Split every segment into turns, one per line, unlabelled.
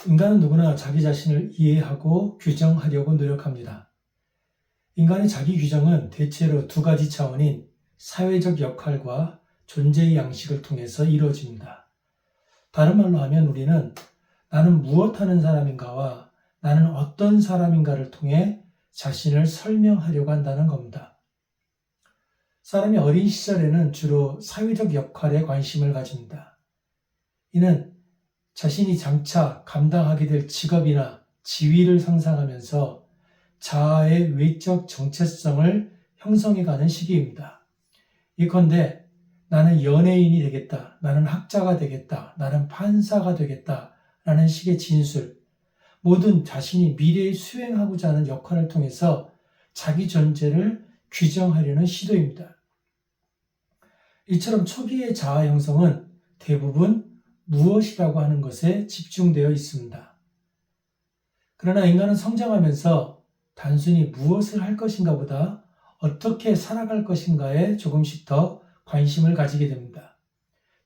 인간은 누구나 자기 자신을 이해하고 규정하려고 노력합니다. 인간의 자기 규정은 대체로 두 가지 차원인 사회적 역할과 존재의 양식을 통해서 이루어집니다. 다른 말로 하면 우리는 나는 무엇하는 사람인가와 나는 어떤 사람인가를 통해 자신을 설명하려고 한다는 겁니다. 사람이 어린 시절에는 주로 사회적 역할에 관심을 가집니다. 이는 자신이 장차 감당하게 될 직업이나 지위를 상상하면서 자아의 외적 정체성을 형성해가는 시기입니다. 예컨대 나는 연예인이 되겠다, 나는 학자가 되겠다, 나는 판사가 되겠다 라는 식의 진술, 모든 자신이 미래에 수행하고자 하는 역할을 통해서 자기 존재를 규정하려는 시도입니다. 이처럼 초기의 자아 형성은 대부분 무엇이라고 하는 것에 집중되어 있습니다. 그러나 인간은 성장하면서 단순히 무엇을 할 것인가 보다 어떻게 살아갈 것인가에 조금씩 더 관심을 가지게 됩니다.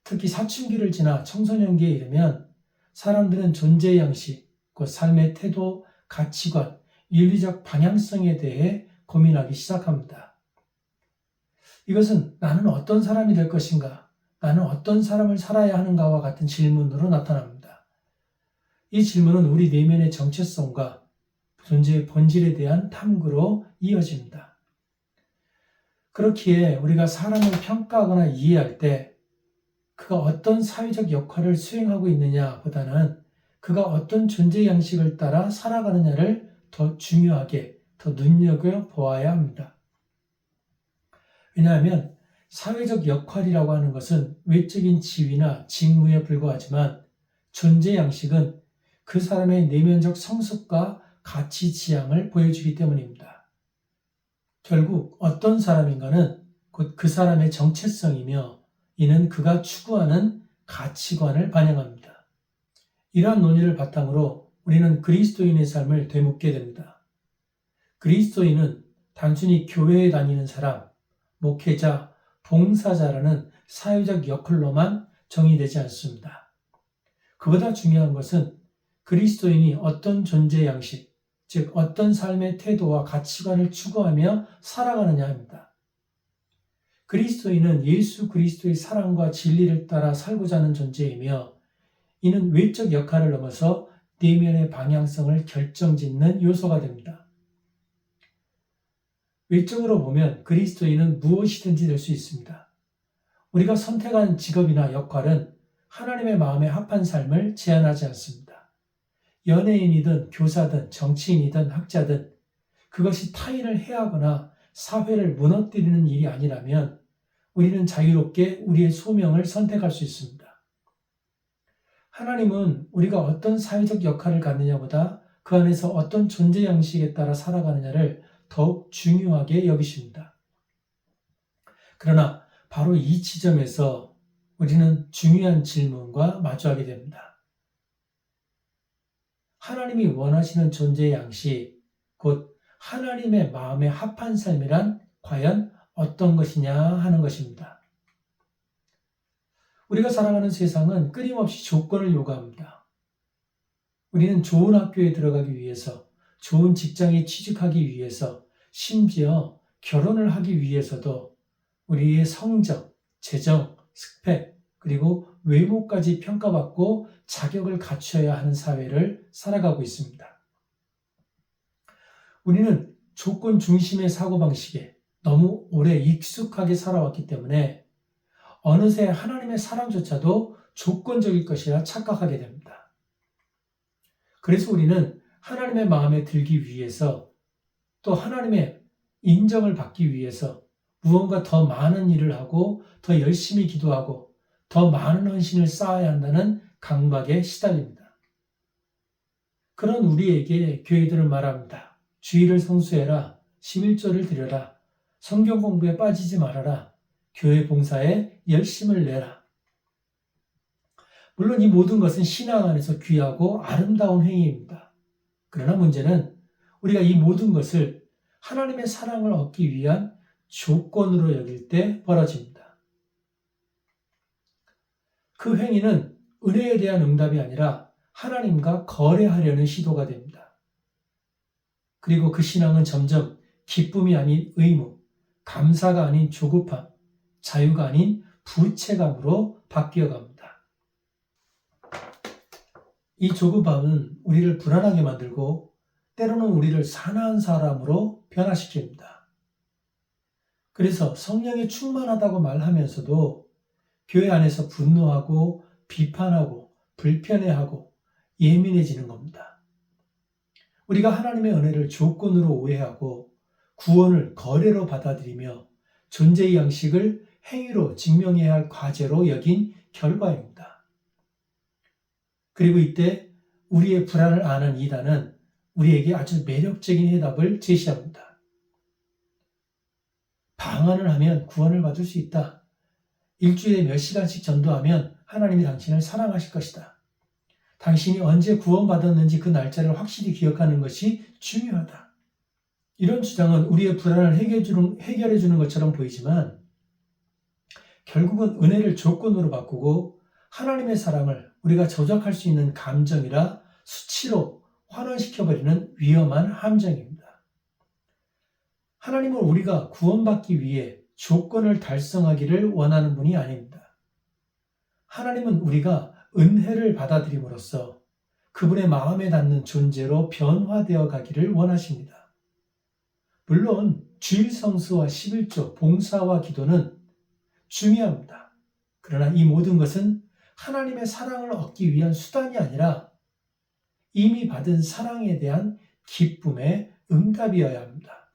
특히 사춘기를 지나 청소년기에 이르면 사람들은 존재의 양식, 곧 삶의 태도, 가치관, 윤리적 방향성에 대해 고민하기 시작합니다. 이것은 나는 어떤 사람이 될 것인가, 나는 어떤 삶을 살아야 하는가와 같은 질문으로 나타납니다. 이 질문은 우리 내면의 정체성과 존재의 본질에 대한 탐구로 이어집니다. 그렇기에 우리가 사람을 평가하거나 이해할 때 그가 어떤 사회적 역할을 수행하고 있느냐 보다는 그가 어떤 존재 양식을 따라 살아가느냐를 더 중요하게, 더 눈여겨보아야 합니다. 왜냐하면 사회적 역할이라고 하는 것은 외적인 지위나 직무에 불과하지만 존재 양식은 그 사람의 내면적 성숙과 가치 지향을 보여주기 때문입니다. 결국 어떤 사람인가는 곧 그 사람의 정체성이며 이는 그가 추구하는 가치관을 반영합니다. 이러한 논의를 바탕으로 우리는 그리스도인의 삶을 되묻게 됩니다. 그리스도인은 단순히 교회에 다니는 사람, 목회자, 봉사자라는 사회적 역할로만 정의되지 않습니다. 그보다 중요한 것은 그리스도인이 어떤 존재 양식, 즉 어떤 삶의 태도와 가치관을 추구하며 살아가느냐입니다. 그리스도인은 예수 그리스도의 사랑과 진리를 따라 살고자 하는 존재이며 이는 외적 역할을 넘어서 내면의 방향성을 결정짓는 요소가 됩니다. 외적으로 보면 그리스도인은 무엇이든지 될 수 있습니다. 우리가 선택한 직업이나 역할은 하나님의 마음에 합한 삶을 제한하지 않습니다. 연예인이든 교사든 정치인이든 학자든 그것이 타인을 해하거나 사회를 무너뜨리는 일이 아니라면 우리는 자유롭게 우리의 소명을 선택할 수 있습니다. 하나님은 우리가 어떤 사회적 역할을 갖느냐보다 그 안에서 어떤 존재 양식에 따라 살아가느냐를 더욱 중요하게 여기십니다. 그러나 바로 이 지점에서 우리는 중요한 질문과 마주하게 됩니다. 하나님이 원하시는 존재의 양식, 곧 하나님의 마음에 합한 삶이란 과연 어떤 것이냐 하는 것입니다. 우리가 살아가는 세상은 끊임없이 조건을 요구합니다. 우리는 좋은 학교에 들어가기 위해서, 좋은 직장에 취직하기 위해서, 심지어 결혼을 하기 위해서도 우리의 성적, 재정, 스펙, 그리고 외모까지 평가받고 자격을 갖춰야 하는 사회를 살아가고 있습니다. 우리는 조건 중심의 사고방식에 너무 오래 익숙하게 살아왔기 때문에 어느새 하나님의 사랑조차도 조건적일 것이라 착각하게 됩니다. 그래서 우리는 하나님의 마음에 들기 위해서 또 하나님의 인정을 받기 위해서 무언가 더 많은 일을 하고 더 열심히 기도하고 더 많은 헌신을 쌓아야 한다는 강박에 시달립니다. 그런 우리에게 교회들은 말합니다. 주일을 성수해라, 11조를 드려라, 성경 공부에 빠지지 말아라, 교회 봉사에 열심을 내라. 물론 이 모든 것은 신앙 안에서 귀하고 아름다운 행위입니다. 그러나 문제는 우리가 이 모든 것을 하나님의 사랑을 얻기 위한 조건으로 여길 때 벌어집니다. 그 행위는 은혜에 대한 응답이 아니라 하나님과 거래하려는 시도가 됩니다. 그리고 그 신앙은 점점 기쁨이 아닌 의무, 감사가 아닌 조급함, 자유가 아닌 부채감으로 바뀌어갑니다. 이 조급함은 우리를 불안하게 만들고 때로는 우리를 사나운 사람으로 변화시킵니다. 그래서 성령이 충만하다고 말하면서도 교회 안에서 분노하고 비판하고 불편해하고 예민해지는 겁니다. 우리가 하나님의 은혜를 조건으로 오해하고 구원을 거래로 받아들이며 존재의 양식을 행위로 증명해야 할 과제로 여긴 결과입니다. 그리고 이때 우리의 불안을 아는 이단은 우리에게 아주 매력적인 해답을 제시합니다. 방언을 하면 구원을 받을 수 있다. 일주일에 몇 시간씩 전도하면 하나님이 당신을 사랑하실 것이다. 당신이 언제 구원받았는지 그 날짜를 확실히 기억하는 것이 중요하다. 이런 주장은 우리의 불안을 해결해 주는 것처럼 보이지만 결국은 은혜를 조건으로 바꾸고 하나님의 사랑을 우리가 조작할 수 있는 감정이라 수치로 환원시켜버리는 위험한 함정입니다. 하나님은 우리가 구원받기 위해 조건을 달성하기를 원하는 분이 아닙니다. 하나님은 우리가 은혜를 받아들임으로써 그분의 마음에 닿는 존재로 변화되어 가기를 원하십니다. 물론 주일 성수와 11조, 봉사와 기도는 중요합니다. 그러나 이 모든 것은 하나님의 사랑을 얻기 위한 수단이 아니라 이미 받은 사랑에 대한 기쁨의 응답이어야 합니다.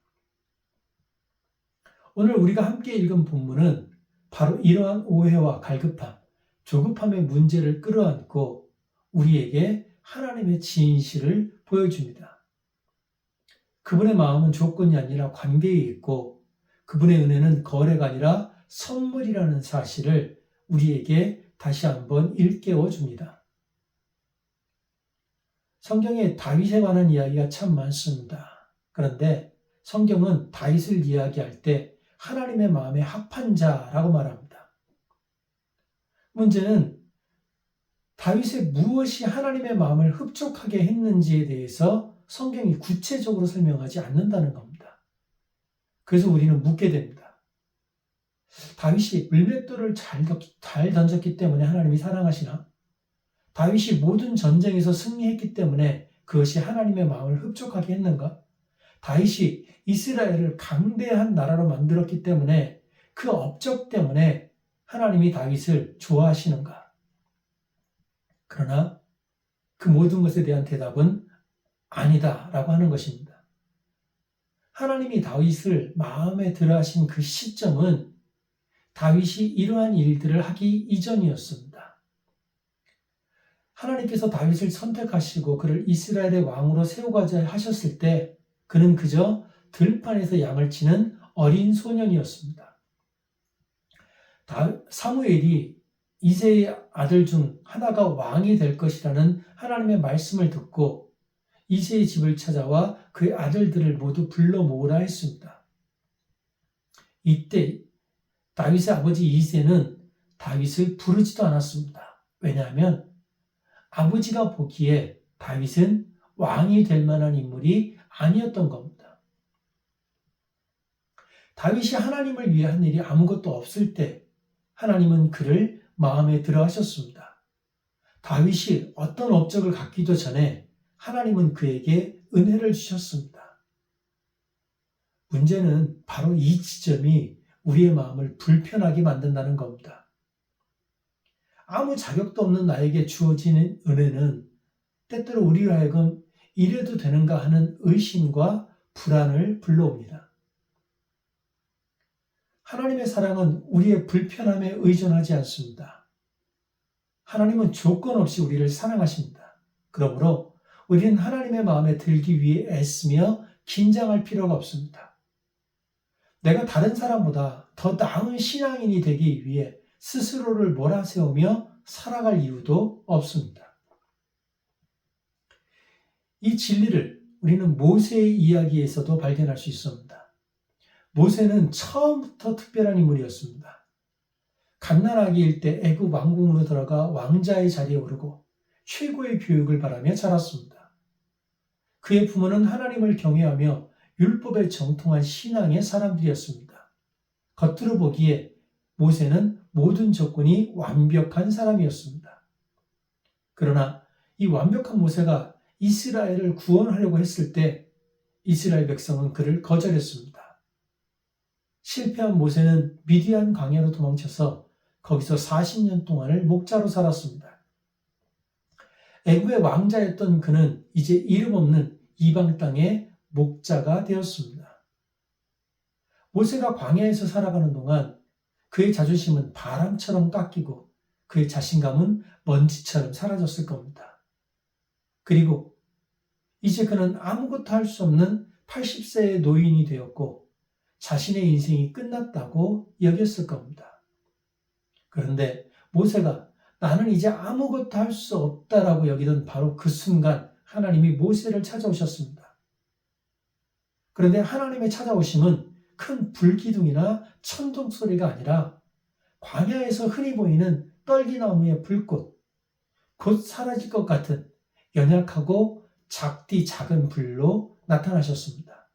오늘 우리가 함께 읽은 본문은 바로 이러한 오해와 갈급함, 조급함의 문제를 끌어안고 우리에게 하나님의 진실을 보여줍니다. 그분의 마음은 조건이 아니라 관계에 있고 그분의 은혜는 거래가 아니라 선물이라는 사실을 우리에게 다시 한번 일깨워 줍니다. 성경에 다윗에 관한 이야기가 참 많습니다. 그런데 성경은 다윗을 이야기할 때 하나님의 마음에 합한 자라고 말합니다. 문제는 다윗의 무엇이 하나님의 마음을 흡족하게 했는지에 대해서 성경이 구체적으로 설명하지 않는다는 겁니다. 그래서 우리는 묻게 됩니다. 다윗이 물맷돌을 잘 던졌기 때문에 하나님이 사랑하시나? 다윗이 모든 전쟁에서 승리했기 때문에 그것이 하나님의 마음을 흡족하게 했는가? 다윗이 이스라엘을 강대한 나라로 만들었기 때문에 그 업적 때문에 하나님이 다윗을 좋아하시는가? 그러나 그 모든 것에 대한 대답은 아니다라고 하는 것입니다. 하나님이 다윗을 마음에 들어 하신 그 시점은 다윗이 이러한 일들을 하기 이전이었습니다. 하나님께서 다윗을 선택하시고 그를 이스라엘의 왕으로 세우고자 하셨을 때 그는 그저 들판에서 양을 치는 어린 소년이었습니다. 사무엘이 이새의 아들 중 하나가 왕이 될 것이라는 하나님의 말씀을 듣고 이새의 집을 찾아와 그의 아들들을 모두 불러 모으라 했습니다. 이때 다윗의 아버지 이새는 다윗을 부르지도 않았습니다. 왜냐하면 아버지가 보기에 다윗은 왕이 될 만한 인물이 아니었던 겁니다. 다윗이 하나님을 위해 한 일이 아무것도 없을 때 하나님은 그를 마음에 들어 하셨습니다. 다윗이 어떤 업적을 갖기도 전에 하나님은 그에게 은혜를 주셨습니다. 문제는 바로 이 지점이 우리의 마음을 불편하게 만든다는 겁니다. 아무 자격도 없는 나에게 주어지는 은혜는 때때로 우리로 하여금 이래도 되는가 하는 의심과 불안을 불러옵니다. 하나님의 사랑은 우리의 불편함에 의존하지 않습니다. 하나님은 조건 없이 우리를 사랑하십니다. 그러므로 우리는 하나님의 마음에 들기 위해 애쓰며 긴장할 필요가 없습니다. 내가 다른 사람보다 더 나은 신앙인이 되기 위해 스스로를 몰아세우며 살아갈 이유도 없습니다. 이 진리를 우리는 모세의 이야기에서도 발견할 수 있습니다. 모세는 처음부터 특별한 인물이었습니다. 갓난아기일 때 애굽 왕궁으로 들어가 왕자의 자리에 오르고 최고의 교육을 바라며 자랐습니다. 그의 부모는 하나님을 경외하며 율법에 정통한 신앙의 사람들이었습니다. 겉으로 보기에 모세는 모든 조건이 완벽한 사람이었습니다. 그러나 이 완벽한 모세가 이스라엘을 구원하려고 했을 때 이스라엘 백성은 그를 거절했습니다. 실패한 모세는 미디안 광야로 도망쳐서 거기서 40년 동안을 목자로 살았습니다. 애굽의 왕자였던 그는 이제 이름 없는 이방 땅의 목자가 되었습니다. 모세가 광야에서 살아가는 동안 그의 자존심은 바람처럼 깎이고 그의 자신감은 먼지처럼 사라졌을 겁니다. 그리고 이제 그는 아무것도 할 수 없는 80세의 노인이 되었고 자신의 인생이 끝났다고 여겼을 겁니다. 그런데 모세가 나는 이제 아무것도 할 수 없다라고 여기던 바로 그 순간 하나님이 모세를 찾아오셨습니다. 그런데 하나님의 찾아오심은 큰 불기둥이나 천둥 소리가 아니라 광야에서 흔히 보이는 떨기나무의 불꽃, 곧 사라질 것 같은 연약하고 작디 작은 불로 나타나셨습니다.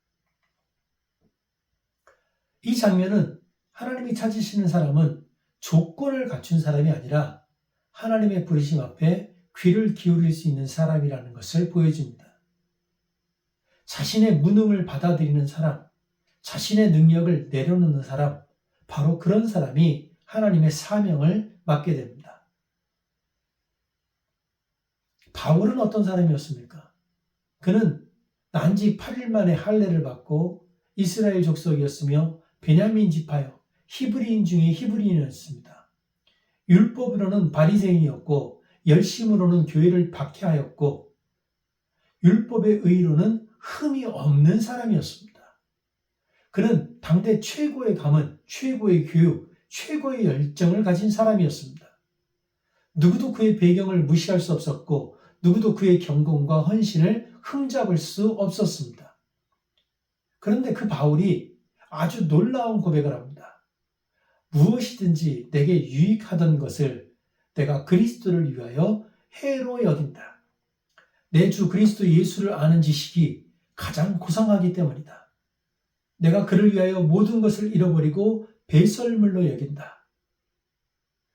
이 장면은 하나님이 찾으시는 사람은 조건을 갖춘 사람이 아니라 하나님의 부르심 앞에 귀를 기울일 수 있는 사람이라는 것을 보여줍니다. 자신의 무능을 받아들이는 사람, 자신의 능력을 내려놓는 사람, 바로 그런 사람이 하나님의 사명을 맡게 됩니다. 바울은 어떤 사람이었습니까? 그는 난지 8일 만에 할례를 받고 이스라엘 족속이었으며 베냐민 지파요 히브리인 중에 히브리인이었습니다. 율법으로는 바리새인이었고 열심으로는 교회를 박해하였고 율법의 의로는 흠이 없는 사람이었습니다. 그는 당대 최고의 가문, 최고의 교육, 최고의 열정을 가진 사람이었습니다. 누구도 그의 배경을 무시할 수 없었고 누구도 그의 경건과 헌신을 흠잡을 수 없었습니다. 그런데 그 바울이 아주 놀라운 고백을 합니다. 무엇이든지 내게 유익하던 것을 내가 그리스도를 위하여 해로 여긴다. 내 주 그리스도 예수를 아는 지식이 가장 고상하기 때문이다. 내가 그를 위하여 모든 것을 잃어버리고 배설물로 여긴다.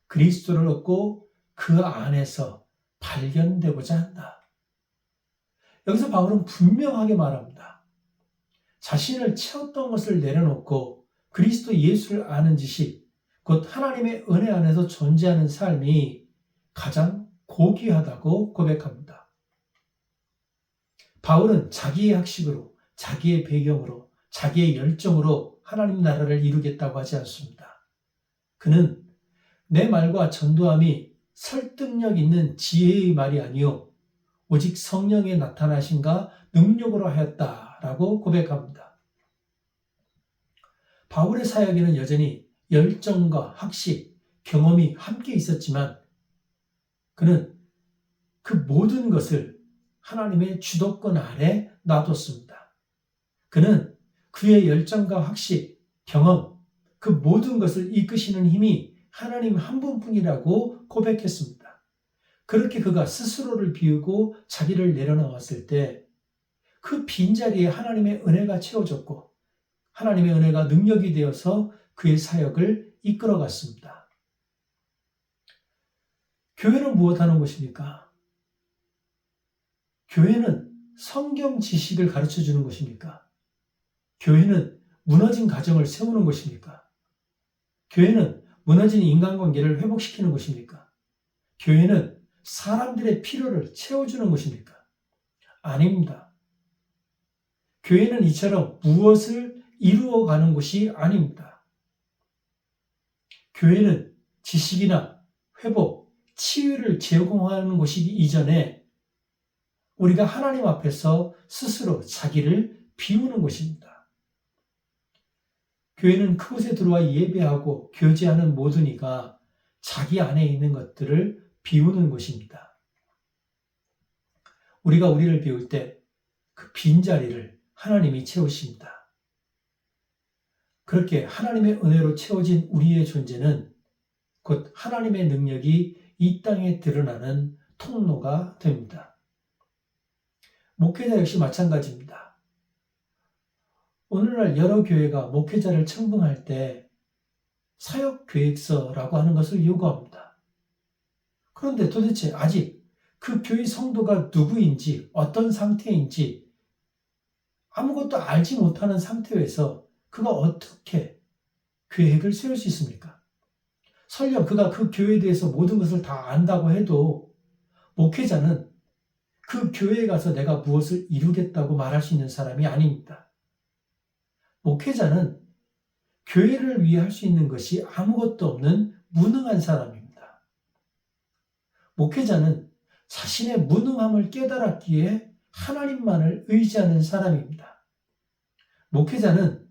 그리스도를 얻고 그 안에서 발견되고자 한다. 여기서 바울은 분명하게 말합니다. 자신을 채웠던 것을 내려놓고 그리스도 예수를 아는 지식, 곧 하나님의 은혜 안에서 존재하는 삶이 가장 고귀하다고 고백합니다. 바울은 자기의 학식으로, 자기의 배경으로, 자기의 열정으로 하나님 나라를 이루겠다고 하지 않습니다. 그는 내 말과 전도함이 설득력 있는 지혜의 말이 아니요 오직 성령의 나타나심과 능력으로 하였다라고 고백합니다. 바울의 사역에는 여전히 열정과 학식, 경험이 함께 있었지만 그는 그 모든 것을 하나님의 주도권 아래 놔뒀습니다. 그는 그의 열정과 학식, 경험, 그 모든 것을 이끄시는 힘이 하나님 한 분뿐이라고 고백했습니다. 그렇게 그가 스스로를 비우고 자기를 내려놓았을 때 그 빈자리에 하나님의 은혜가 채워졌고 하나님의 은혜가 능력이 되어서 그의 사역을 이끌어갔습니다. 교회는 무엇하는 것입니까? 교회는 성경 지식을 가르쳐주는 것입니까? 교회는 무너진 가정을 세우는 것입니까? 교회는 무너진 인간관계를 회복시키는 것입니까? 교회는 사람들의 필요를 채워주는 것입니까? 아닙니다. 교회는 이처럼 무엇을 이루어가는 곳이 아닙니다. 교회는 지식이나 회복, 치유를 제공하는 곳이기 이전에 우리가 하나님 앞에서 스스로 자기를 비우는 것입니다. 교회는 그곳에 들어와 예배하고 교제하는 모든 이가 자기 안에 있는 것들을 비우는 곳입니다. 우리가 우리를 비울 때 그 빈자리를 하나님이 채우십니다. 그렇게 하나님의 은혜로 채워진 우리의 존재는 곧 하나님의 능력이 이 땅에 드러나는 통로가 됩니다. 목회자 역시 마찬가지입니다. 오늘날 여러 교회가 목회자를 청빙할 때 사역계획서라고 하는 것을 요구합니다. 그런데 도대체 아직 그 교회 성도가 누구인지 어떤 상태인지 아무것도 알지 못하는 상태에서 그가 어떻게 계획을 세울 수 있습니까? 설령 그가 그 교회에 대해서 모든 것을 다 안다고 해도 목회자는 그 교회에 가서 내가 무엇을 이루겠다고 말할 수 있는 사람이 아닙니다. 목회자는 교회를 위해 할 수 있는 것이 아무것도 없는 무능한 사람입니다. 목회자는 자신의 무능함을 깨달았기에 하나님만을 의지하는 사람입니다. 목회자는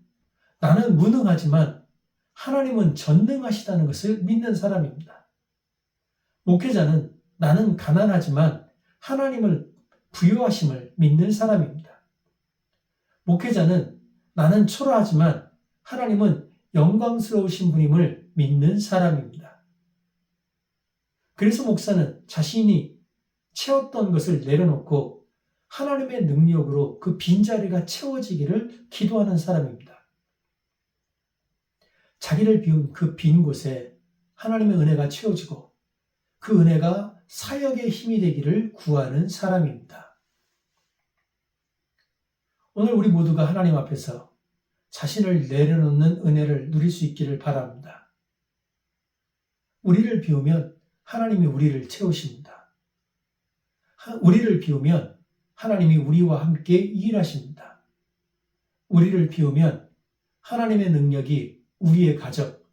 나는 무능하지만 하나님은 전능하시다는 것을 믿는 사람입니다. 목회자는 나는 가난하지만 하나님을 부유하심을 믿는 사람입니다. 목회자는 나는 초라하지만 하나님은 영광스러우신 분임을 믿는 사람입니다. 그래서 목사는 자신이 채웠던 것을 내려놓고 하나님의 능력으로 그 빈자리가 채워지기를 기도하는 사람입니다. 자기를 비운 그 빈 곳에 하나님의 은혜가 채워지고 그 은혜가 사역의 힘이 되기를 구하는 사람입니다. 오늘 우리 모두가 하나님 앞에서 자신을 내려놓는 은혜를 누릴 수 있기를 바랍니다. 우리를 비우면 하나님이 우리를 채우십니다. 우리를 비우면 하나님이 우리와 함께 일하십니다. 우리를 비우면 하나님의 능력이 우리의 가족,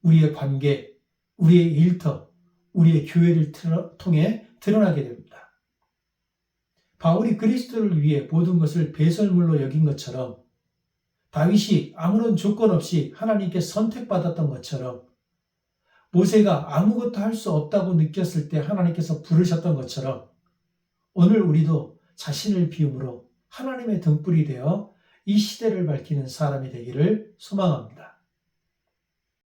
우리의 관계, 우리의 일터, 우리의 교회를 통해 드러나게 됩니다. 바울이 그리스도를 위해 모든 것을 배설물로 여긴 것처럼 다윗이 아무런 조건 없이 하나님께 선택받았던 것처럼 모세가 아무것도 할 수 없다고 느꼈을 때 하나님께서 부르셨던 것처럼 오늘 우리도 자신을 비움으로 하나님의 등불이 되어 이 시대를 밝히는 사람이 되기를 소망합니다.